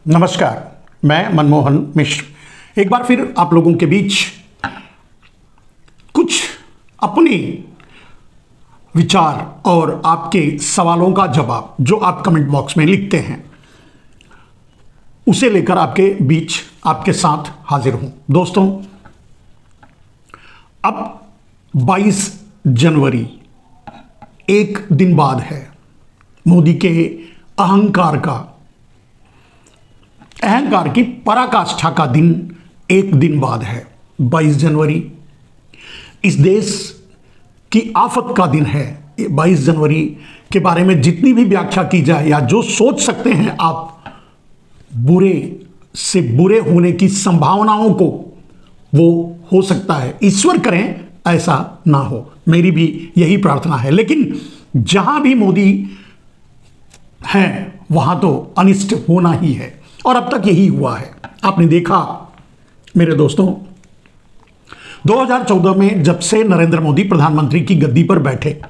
नमस्कार, मैं मनमोहन मिश्र एक बार फिर आप लोगों के बीच कुछ अपने विचार और आपके सवालों का जवाब जो आप कमेंट बॉक्स में लिखते हैं उसे लेकर आपके बीच आपके साथ हाजिर हूं। दोस्तों, अब 22 जनवरी एक दिन बाद है मोदी के अहंकार की पराकाष्ठा का दिन एक दिन बाद है। 22 जनवरी इस देश की आफत का दिन है। 22 जनवरी के बारे में जितनी भी व्याख्या की जाए या जो सोच सकते हैं आप बुरे से बुरे होने की संभावनाओं को, वो हो सकता है। ईश्वर करें ऐसा ना हो, मेरी भी यही प्रार्थना है। लेकिन जहां भी मोदी हैं वहां तो अनिष्ट होना ही है और अब तक यही हुआ है। आपने देखा मेरे दोस्तों, 2014 में जब से नरेंद्र मोदी प्रधानमंत्री की गद्दी पर बैठे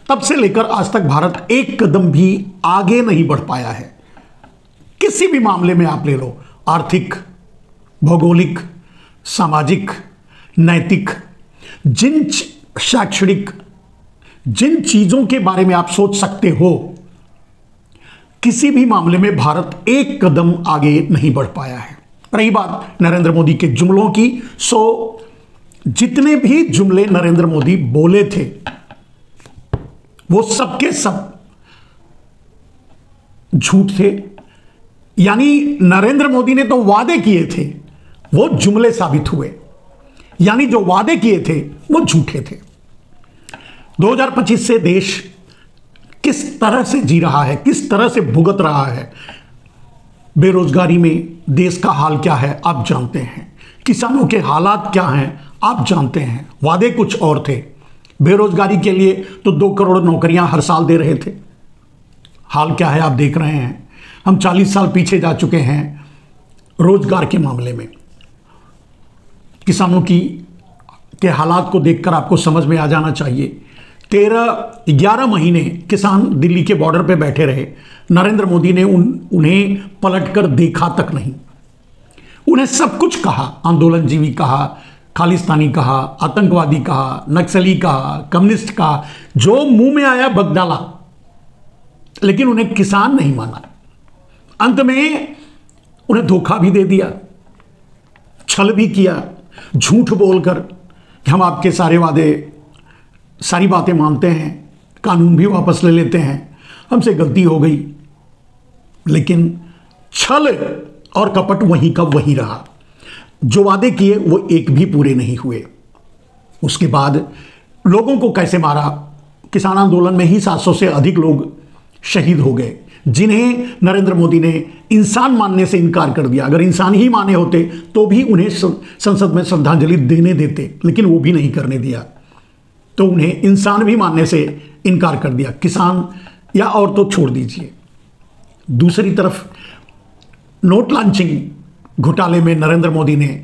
तब से लेकर आज तक भारत एक कदम भी आगे नहीं बढ़ पाया है। किसी भी मामले में आप ले लो, आर्थिक, भौगोलिक, सामाजिक, नैतिक, शैक्षणिक, जिन चीजों के बारे में आप सोच सकते हो, किसी भी मामले में भारत एक कदम आगे नहीं बढ़ पाया है। रही बात नरेंद्र मोदी के जुमलों की, जितने भी जुमले नरेंद्र मोदी बोले थे वो सबके सब झूठ थे। यानी नरेंद्र मोदी ने तो वादे किए थे वो जुमले साबित हुए, यानी जो वादे किए थे वो झूठे थे। 2025 से देश किस तरह से जी रहा है, किस तरह से भुगत रहा है, बेरोजगारी में देश का हाल क्या है आप जानते हैं, किसानों के हालात क्या हैं आप जानते हैं। वादे कुछ और थे। बेरोजगारी के लिए तो 2 करोड़ नौकरियां हर साल दे रहे थे। हाल क्या है आप देख रहे हैं। हम 40 साल पीछे जा चुके हैं रोजगार के मामले में। किसानों के हालात को देखकर आपको समझ में आ जाना चाहिए। 11 महीने किसान दिल्ली के बॉर्डर पे बैठे रहे। नरेंद्र मोदी ने उन्हें पलटकर देखा तक नहीं। उन्हें सब कुछ कहा, आंदोलनजीवी कहा, खालिस्तानी कहा, आतंकवादी कहा, नक्सली कहा, कम्युनिस्ट कहा, जो मुंह में आया बक डाला, लेकिन उन्हें किसान नहीं माना। अंत में उन्हें धोखा भी दे दिया, छल भी किया, झूठ बोलकर कि हम आपके सारी बातें मानते हैं, कानून भी वापस ले लेते हैं, हमसे गलती हो गई। लेकिन छल और कपट वहीं का वहीं रहा। जो वादे किए वो एक भी पूरे नहीं हुए। उसके बाद लोगों को कैसे मारा। किसान आंदोलन में ही 700 से अधिक लोग शहीद हो गए, जिन्हें नरेंद्र मोदी ने इंसान मानने से इनकार कर दिया। अगर इंसान ही माने होते तो भी उन्हें संसद में श्रद्धांजलि देने देते, लेकिन वो भी नहीं करने दिया, तो उन्हें इंसान भी मानने से इनकार कर दिया। किसान या और तो छोड़ दीजिए। दूसरी तरफ नोट लॉन्चिंग घोटाले में नरेंद्र मोदी ने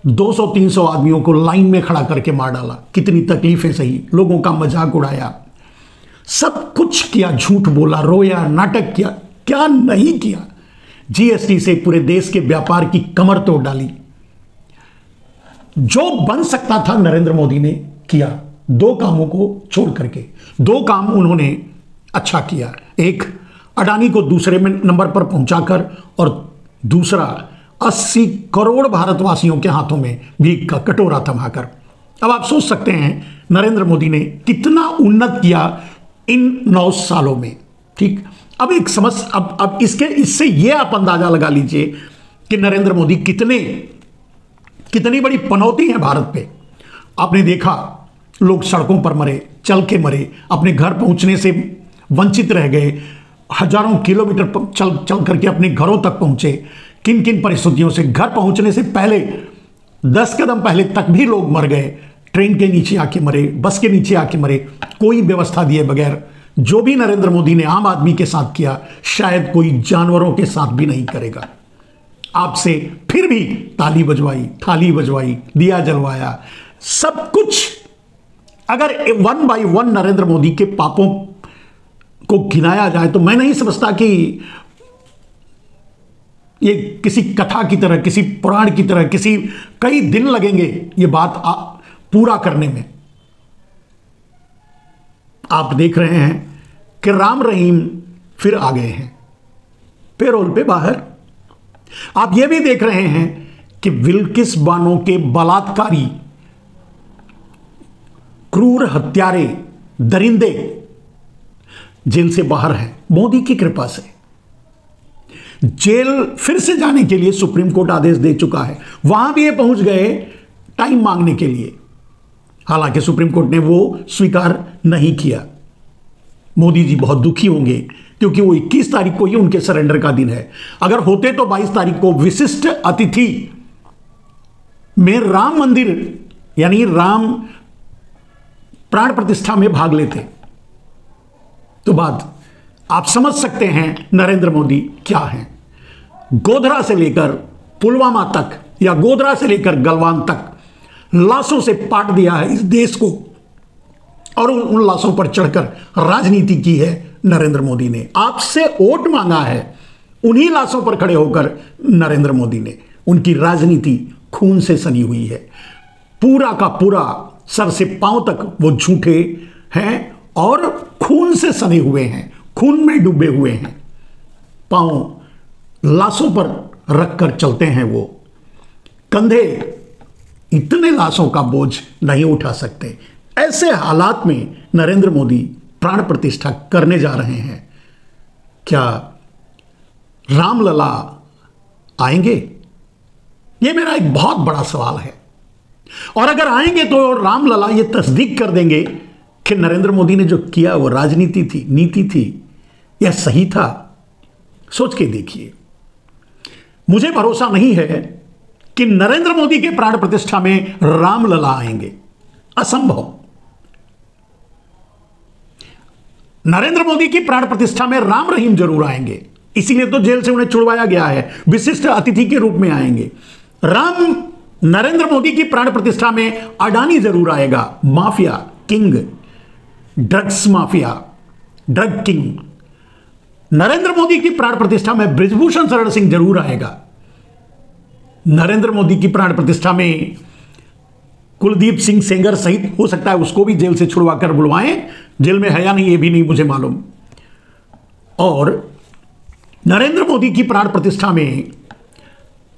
200-300 आदमियों को लाइन में खड़ा करके मार डाला। कितनी तकलीफें सही, लोगों का मजाक उड़ाया, सब कुछ किया, झूठ बोला, रोया, नाटक किया, क्या नहीं किया। जीएसटी से पूरे देश के व्यापार की कमर तोड़ डाली। जो बन सकता था नरेंद्र मोदी ने किया। 2 कामों को छोड़ करके 2 काम उन्होंने अच्छा किया। एक, अडानी को दूसरे नंबर पर पहुंचाकर, और दूसरा 80 करोड़ भारतवासियों के हाथों में भीख का कटोरा थमाकर। अब आप सोच सकते हैं नरेंद्र मोदी ने कितना उन्नत किया इन 9 सालों में। ठीक, अब एक समझ, अब इससे ये आप अंदाजा लगा लीजिए कि नरेंद्र मोदी कितनी बड़ी पनौती है भारत पे। आपने देखा लोग सड़कों पर मरे, चल के मरे, अपने घर पहुंचने से वंचित रह गए, हजारों किलोमीटर चल करके अपने घरों तक पहुंचे। किन किन परिस्थितियों से, घर पहुंचने से पहले 10 कदम पहले तक भी लोग मर गए। ट्रेन के नीचे आके मरे, बस के नीचे आके मरे, कोई व्यवस्था दिए बगैर। जो भी नरेंद्र मोदी ने आम आदमी के साथ किया, शायद कोई जानवरों के साथ भी नहीं करेगा। आपसे फिर भी ताली बजवाई, थाली बजवाई, दिया जलवाया, सब कुछ। अगर 1 बाय 1 नरेंद्र मोदी के पापों को गिनाया जाए तो मैं नहीं समझता कि ये किसी कथा की तरह, किसी पुराण की तरह, किसी कई दिन लगेंगे ये बात पूरा करने में। आप देख रहे हैं कि राम रहीम फिर आ गए हैं पेरोल पे बाहर। आप ये भी देख रहे हैं कि बिल्किस बानो के बलात्कारी, क्रूर हत्यारे, दरिंदे जेल से बाहर हैं मोदी की कृपा से। जेल फिर से जाने के लिए सुप्रीम कोर्ट आदेश दे चुका है। वहां भी ये पहुंच गए टाइम मांगने के लिए, हालांकि सुप्रीम कोर्ट ने वो स्वीकार नहीं किया। मोदी जी बहुत दुखी होंगे क्योंकि वो 21 तारीख को ही उनके सरेंडर का दिन है। अगर होते तो 22 तारीख को विशिष्ट अतिथि में राम मंदिर यानी राम प्राण प्रतिष्ठा में भाग लेते। तो बात आप समझ सकते हैं नरेंद्र मोदी क्या हैं। गोधरा से लेकर पुलवामा तक या गोधरा से लेकर गलवान तक लाशों से पाट दिया है इस देश को, और उन लाशों पर चढ़कर राजनीति की है नरेंद्र मोदी ने। आपसे वोट मांगा है, उन्हीं लाशों पर खड़े होकर नरेंद्र मोदी ने। उनकी राजनीति खून से सनी हुई है, पूरा का पूरा सर से पांव तक वो झूठे हैं और खून से सने हुए हैं, खून में डूबे हुए हैं। पांव लाशों पर रखकर चलते हैं वो, कंधे इतने लाशों का बोझ नहीं उठा सकते। ऐसे हालात में नरेंद्र मोदी प्राण प्रतिष्ठा करने जा रहे हैं। क्या रामलला आएंगे? यह मेरा एक बहुत बड़ा सवाल है। और अगर आएंगे तो रामलला ये तस्दीक कर देंगे कि नरेंद्र मोदी ने जो किया वो राजनीति थी, नीति थी, यह सही था। सोच के देखिए। मुझे भरोसा नहीं है कि नरेंद्र मोदी के प्राण प्रतिष्ठा में रामलला आएंगे, असंभव। नरेंद्र मोदी की प्राण प्रतिष्ठा में राम रहीम जरूर आएंगे, इसीलिए तो जेल से उन्हें छुड़वाया गया है, विशिष्ट अतिथि के रूप में आएंगे। नरेंद्र मोदी की प्राण प्रतिष्ठा में अडानी जरूर आएगा, mafia king, drugs mafia, drug king. Narendra Modi की प्राण प्रतिष्ठा में बृजभूषण शरण सिंह जरूर आएगा। नरेंद्र मोदी की प्राण प्रतिष्ठा में कुलदीप सिंह सेंगर सहित हो सकता है उसको भी जेल से छुड़वाकर बुलवाएं, जेल में है या नहीं ये भी नहीं मुझे मालूम। और नरेंद्र मोदी की प्राण प्रतिष्ठा में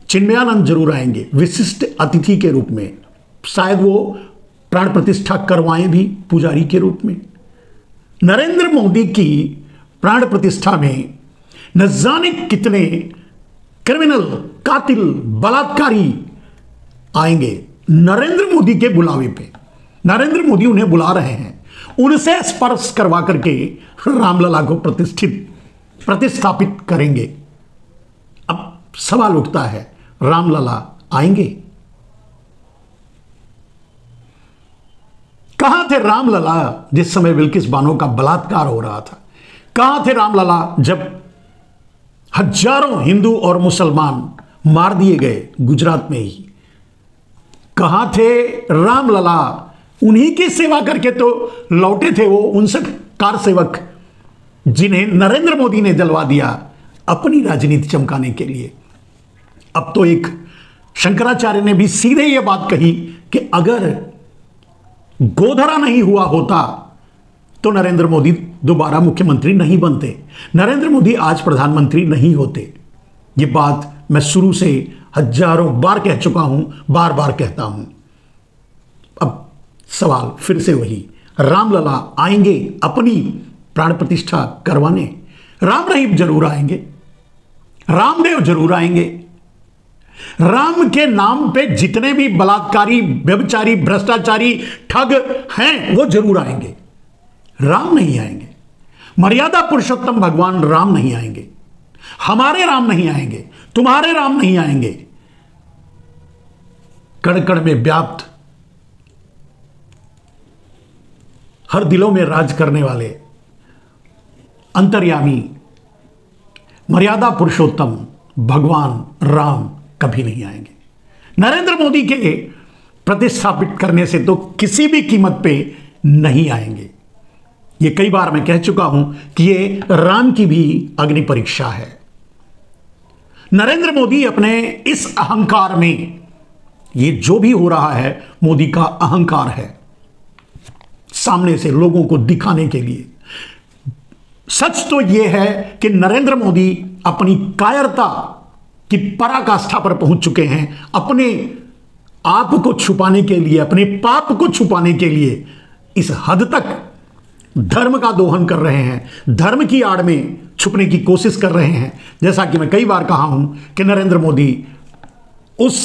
चिन्मयानंद जरूर आएंगे विशिष्ट अतिथि के रूप में। शायद वो प्राण प्रतिष्ठा करवाएं भी पुजारी के रूप में। नरेंद्र मोदी की प्राण प्रतिष्ठा में न जाने कितने क्रिमिनल, कातिल, बलात्कारी आएंगे नरेंद्र मोदी के बुलावे पे। नरेंद्र मोदी उन्हें बुला रहे हैं, उनसे स्पर्श करवा करके रामलला को प्रतिस्थापित करेंगे। अब सवाल उठता है, रामलला आएंगे? कहां थे रामलला जिस समय बिल्किस बानो का बलात्कार हो रहा था? कहां थे रामलला जब हजारों हिंदू और मुसलमान मार दिए गए गुजरात में ही? कहां थे रामलला? उन्हीं की सेवा करके तो लौटे थे वो 59 कार सेवक जिन्हें नरेंद्र मोदी ने जलवा दिया अपनी राजनीति चमकाने के लिए। अब तो एक शंकराचार्य ने भी सीधे ये बात कही कि अगर गोधरा नहीं हुआ होता तो नरेंद्र मोदी दोबारा मुख्यमंत्री नहीं बनते, नरेंद्र मोदी आज प्रधानमंत्री नहीं होते। ये बात मैं शुरू से हजारों बार कह चुका हूं, बार बार कहता हूं। अब सवाल फिर से वही, रामलला आएंगे अपनी प्राण प्रतिष्ठा करवाने? राम रहीम जरूर आएंगे, रामदेव जरूर आएंगे। राम के नाम पे जितने भी बलात्कारी, व्यभिचारी, भ्रष्टाचारी, ठग हैं वो जरूर आएंगे। राम नहीं आएंगे। मर्यादा पुरुषोत्तम भगवान राम नहीं आएंगे, हमारे राम नहीं आएंगे, तुम्हारे राम नहीं आएंगे। कण कण में व्याप्त, हर दिलों में राज करने वाले अंतर्यामी मर्यादा पुरुषोत्तम भगवान राम कभी नहीं आएंगे। नरेंद्र मोदी के प्रतिस्थापित करने से तो किसी भी कीमत पे नहीं आएंगे। ये कई बार मैं कह चुका हूं कि ये राम की भी अग्नि परीक्षा है। नरेंद्र मोदी अपने इस अहंकार में, ये जो भी हो रहा है मोदी का अहंकार है, सामने से लोगों को दिखाने के लिए। सच तो यह है कि नरेंद्र मोदी अपनी कायरता की पराकाष्ठा पर पहुंच चुके हैं। अपने आप को छुपाने के लिए, अपने पाप को छुपाने के लिए इस हद तक धर्म का दोहन कर रहे हैं, धर्म की आड़ में छुपने की कोशिश कर रहे हैं। जैसा कि मैं कई बार कहा हूं कि नरेंद्र मोदी उस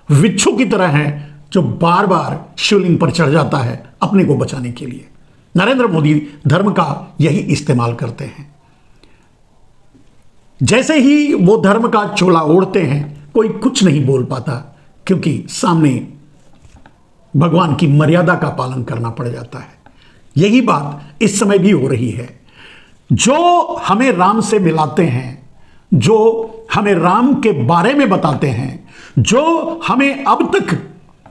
विच्छू की तरह है जो बार बार शिवलिंग पर चढ़ जाता है अपने को बचाने के लिए। नरेंद्र मोदी धर्म का यही इस्तेमाल करते हैं। जैसे ही वो धर्म का चोला ओढ़ते हैं, कोई कुछ नहीं बोल पाता, क्योंकि सामने भगवान की मर्यादा का पालन करना पड़ जाता है। यही बात इस समय भी हो रही है। जो हमें राम से मिलाते हैं, जो हमें राम के बारे में बताते हैं, जो हमें अब तक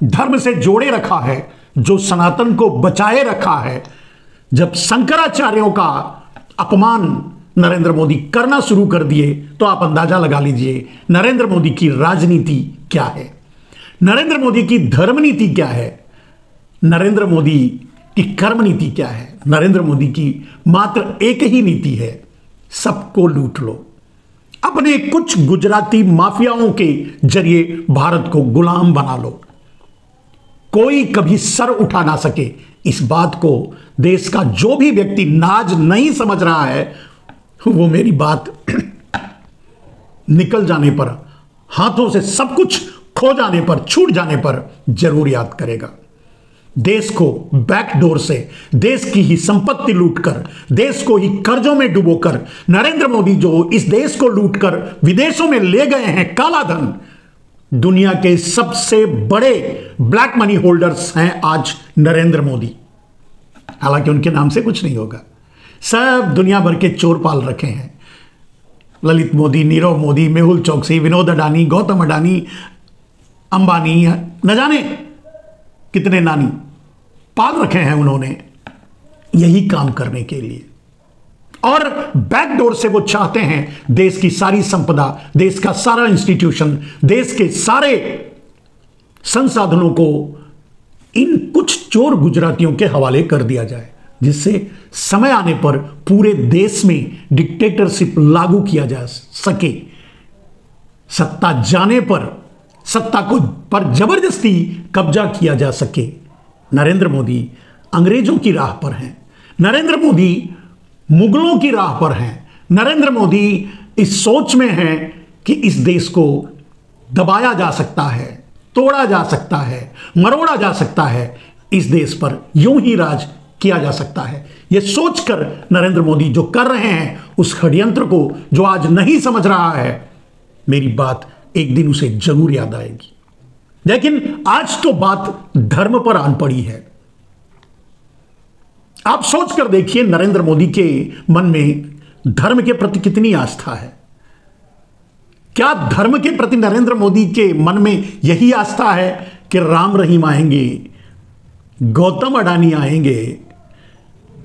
धर्म से जोड़े रखा है, जो सनातन को बचाए रखा है, जब शंकराचार्यों का अपमान नरेंद्र मोदी करना शुरू कर दिए, तो आप अंदाजा लगा लीजिए नरेंद्र मोदी की राजनीति क्या है, नरेंद्र मोदी की धर्म नीति क्या है, नरेंद्र मोदी की कर्म नीति क्या है। नरेंद्र मोदी की मात्र एक ही नीति है, सबको लूट लो, अपने कुछ गुजराती माफियाओं के जरिए भारत को गुलाम बना लो। कोई कभी सर उठा ना सके। इस बात को देश का जो भी व्यक्ति नाज नहीं समझ रहा है, वो मेरी बात निकल जाने पर, हाथों से सब कुछ खो जाने पर, छूट जाने पर जरूर याद करेगा। देश को बैकडोर से, देश की ही संपत्ति लूटकर, देश को ही कर्जों में डुबोकर, नरेंद्र मोदी जो इस देश को लूटकर विदेशों में ले गए हैं काला धन, दुनिया के सबसे बड़े ब्लैक मनी होल्डर्स हैं आज नरेंद्र मोदी। हालांकि उनके नाम से कुछ नहीं होगा, सब दुनिया भर के चोर पाल रखे हैं। ललित मोदी, नीरव मोदी, मेहुल चोकसी, विनोद अडानी, गौतम अडानी, अंबानी, न जाने कितने नानी पाल रखे हैं उन्होंने यही काम करने के लिए। और बैकडोर से वो चाहते हैं देश की सारी संपदा, देश का सारा इंस्टीट्यूशन, देश के सारे संसाधनों को इन कुछ चोर गुजरातियों के हवाले कर दिया जाए, जिससे समय आने पर पूरे देश में डिक्टेटरशिप लागू किया जा सके। सत्ता जाने पर सत्ता को पर जबरदस्ती कब्जा किया जा सके। नरेंद्र मोदी अंग्रेजों की राह पर हैं, नरेंद्र मोदी मुगलों की राह पर हैं, नरेंद्र मोदी इस सोच में हैं कि इस देश को दबाया जा सकता है, तोड़ा जा सकता है, मरोड़ा जा सकता है, इस देश पर यूं ही राज किया जा सकता है। यह सोचकर नरेंद्र मोदी जो कर रहे हैं, उस षड्यंत्र को जो आज नहीं समझ रहा है, मेरी बात एक दिन उसे जरूर याद आएगी। लेकिन आज तो बात धर्म पर आन पड़ी है। आप सोच कर देखिए नरेंद्र मोदी के मन में धर्म के प्रति कितनी आस्था है। क्या धर्म के प्रति नरेंद्र मोदी के मन में यही आस्था है कि राम रहीम आएंगे, गौतम अडानी आएंगे,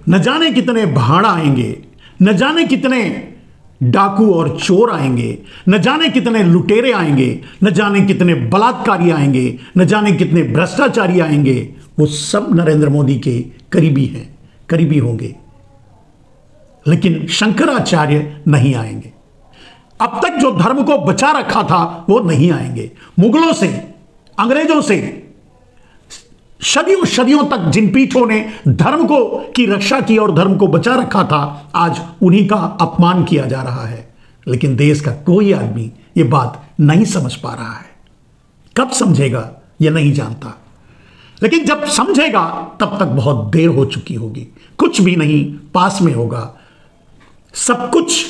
न जाने कितने भाड़ आएंगे, न जाने कितने डाकू और चोर आएंगे, न जाने कितने लुटेरे आएंगे, न जाने कितने बलात्कारी आएंगे, न जाने कितने भ्रष्टाचारी आएंगे, वो सब नरेंद्र मोदी के करीबी हैं, करीबी होंगे। लेकिन शंकराचार्य नहीं आएंगे। अब तक जो धर्म को बचा रखा था वो नहीं आएंगे। मुगलों से, अंग्रेजों से सदियों सदियों तक जिन पीठों ने धर्म को की रक्षा की और धर्म को बचा रखा था, आज उन्हीं का अपमान किया जा रहा है। लेकिन देश का कोई आदमी ये बात नहीं समझ पा रहा है। कब समझेगा ये नहीं जानता, लेकिन जब समझेगा तब तक बहुत देर हो चुकी होगी। कुछ भी नहीं पास में होगा, सब कुछ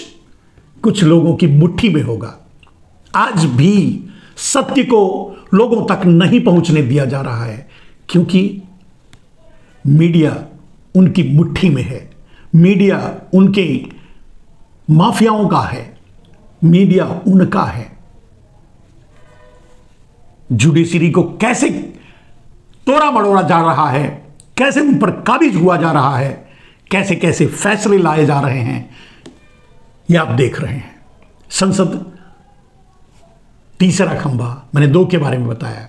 कुछ लोगों की मुट्ठी में होगा। आज भी सत्य को लोगों तक नहीं पहुंचने दिया जा रहा है, क्योंकि मीडिया उनकी मुट्ठी में है, मीडिया उनके माफियाओं का है, मीडिया उनका है। जुडिशरी को कैसे तोड़ा मड़ोड़ा जा रहा है, कैसे उन पर काबिज हुआ जा रहा है, कैसे कैसे फैसले लाए जा रहे हैं, यह आप देख रहे हैं। संसद तीसरा खंभा मैंने 2 के बारे में बताया,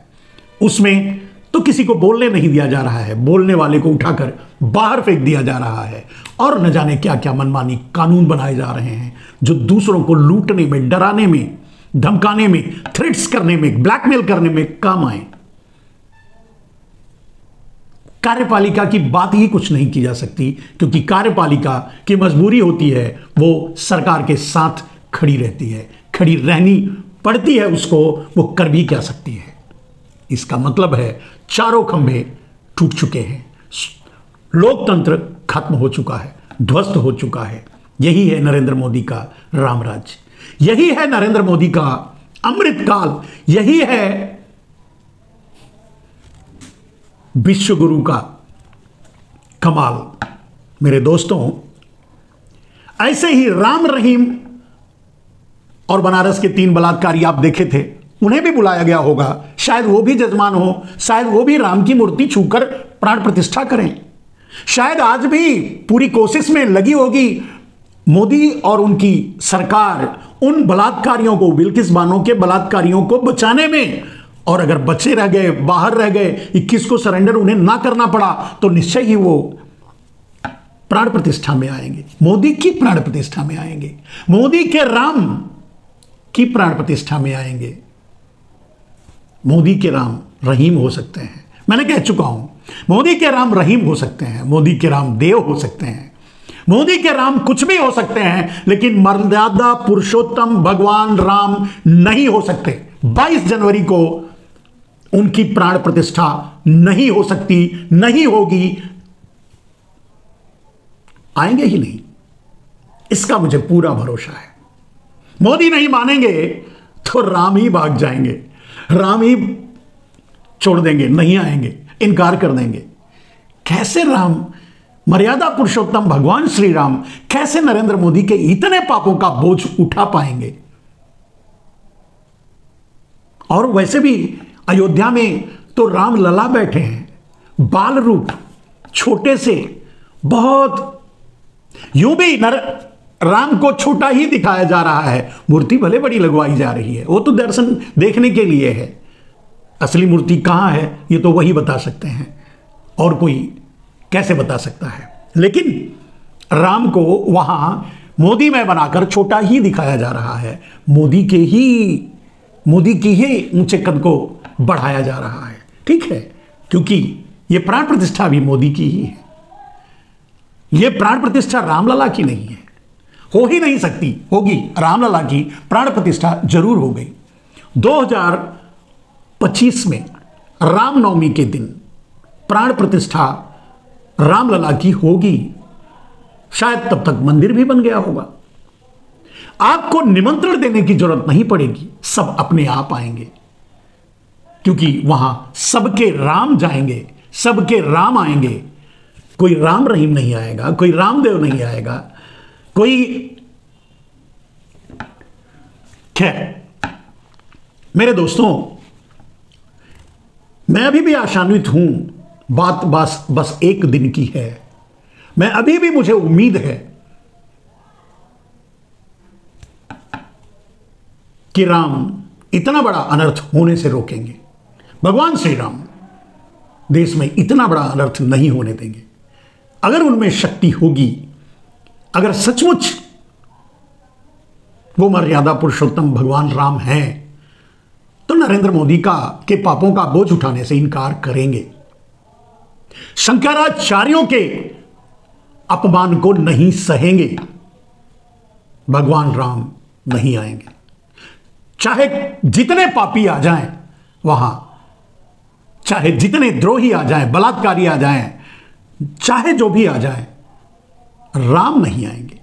उसमें तो किसी को बोलने नहीं दिया जा रहा है, बोलने वाले को उठाकर बाहर फेंक दिया जा रहा है और न जाने क्या क्या मनमानी कानून बनाए जा रहे हैं जो दूसरों को लूटने में, डराने में, धमकाने में, थ्रेट्स करने में, ब्लैकमेल करने में काम आए। कार्यपालिका की बात ही कुछ नहीं की जा सकती, क्योंकि कार्यपालिका की मजबूरी होती है वो सरकार के साथ खड़ी रहती है, खड़ी रहनी पड़ती है उसको, वो कर भी क्या सकती है। इसका मतलब है चारों खंभे टूट चुके हैं, लोकतंत्र खत्म हो चुका है, ध्वस्त हो चुका है। यही है नरेंद्र मोदी का रामराज्य, यही है नरेंद्र मोदी का अमृतकाल, यही है विश्वगुरु का कमाल। मेरे दोस्तों, ऐसे ही राम रहीम और बनारस के 3 बलात्कारी आप देखे थे, उन्हें भी बुलाया गया होगा, शायद वो भी जजमान हो, शायद वो भी राम की मूर्ति छूकर प्राण प्रतिष्ठा करें। शायद आज भी पूरी कोशिश में लगी होगी मोदी और उनकी सरकार उन बलात्कारियों को, बिल्किस बानो के बलात्कारियों को बचाने में, और अगर बचे रह गए, बाहर रह गए, 21 को सरेंडर उन्हें ना करना पड़ा, तो निश्चय ही वो प्राण प्रतिष्ठा में आएंगे, मोदी की प्राण प्रतिष्ठा में आएंगे, मोदी के राम की प्राण प्रतिष्ठा में आएंगे। मोदी के राम रहीम हो सकते हैं, मैंने कह चुका हूं, मोदी के राम रहीम हो सकते हैं, मोदी के राम देव हो सकते हैं, मोदी के राम कुछ भी हो सकते हैं, लेकिन मर्यादा पुरुषोत्तम भगवान राम नहीं हो सकते। 22 जनवरी को उनकी प्राण प्रतिष्ठा नहीं हो सकती, नहीं होगी, आएंगे ही नहीं, इसका मुझे पूरा भरोसा है। मोदी नहीं मानेंगे तो राम ही भाग जाएंगे, राम ही छोड़ देंगे, नहीं आएंगे, इनकार कर देंगे। कैसे राम, मर्यादा पुरुषोत्तम भगवान श्री राम, कैसे नरेंद्र मोदी के इतने पापों का बोझ उठा पाएंगे? और वैसे भी अयोध्या में तो राम लला बैठे हैं, बाल रूप, छोटे से, बहुत यूं भी राम को छोटा ही दिखाया जा रहा है, मूर्ति भले बड़ी लगवाई जा रही है, वो तो दर्शन देखने के लिए है, असली मूर्ति कहां है ये तो वही बता सकते हैं, और कोई कैसे बता सकता है। लेकिन राम को वहां मोदी में बनाकर छोटा ही दिखाया जा रहा है, मोदी की ही ऊंचे कद को बढ़ाया जा रहा है। ठीक है, क्योंकि यह प्राण प्रतिष्ठा भी मोदी की ही है, यह प्राण प्रतिष्ठा रामलला की नहीं है, हो ही नहीं सकती, होगी रामलला की प्राण प्रतिष्ठा जरूर हो गई। 2025 में रामनवमी के दिन प्राण प्रतिष्ठा रामलला की होगी, शायद तब तक मंदिर भी बन गया होगा। आपको निमंत्रण देने की जरूरत नहीं पड़ेगी, सब अपने आप आएंगे, क्योंकि वहां सबके राम जाएंगे, सबके राम आएंगे। कोई राम रहीम नहीं आएगा, कोई रामदेव नहीं आएगा, कोई। खैर मेरे दोस्तों, मैं अभी भी आशान्वित हूं, बात बस एक दिन की है। मैं अभी भी, मुझे उम्मीद है कि राम इतना बड़ा अनर्थ होने से रोकेंगे। भगवान श्री राम देश में इतना बड़ा अनर्थ नहीं होने देंगे। अगर उनमें शक्ति होगी, अगर सचमुच वो मर्यादा पुरुषोत्तम भगवान राम हैं, तो नरेंद्र मोदी के पापों का बोझ उठाने से इनकार करेंगे। शंकराचार्यों के अपमान को नहीं सहेंगे, भगवान राम नहीं आएंगे। चाहे जितने पापी आ जाएं वहां, चाहे जितने द्रोही आ जाएं, बलात्कारी आ जाएं, चाहे जो भी आ जाएं, राम नहीं आएंगे।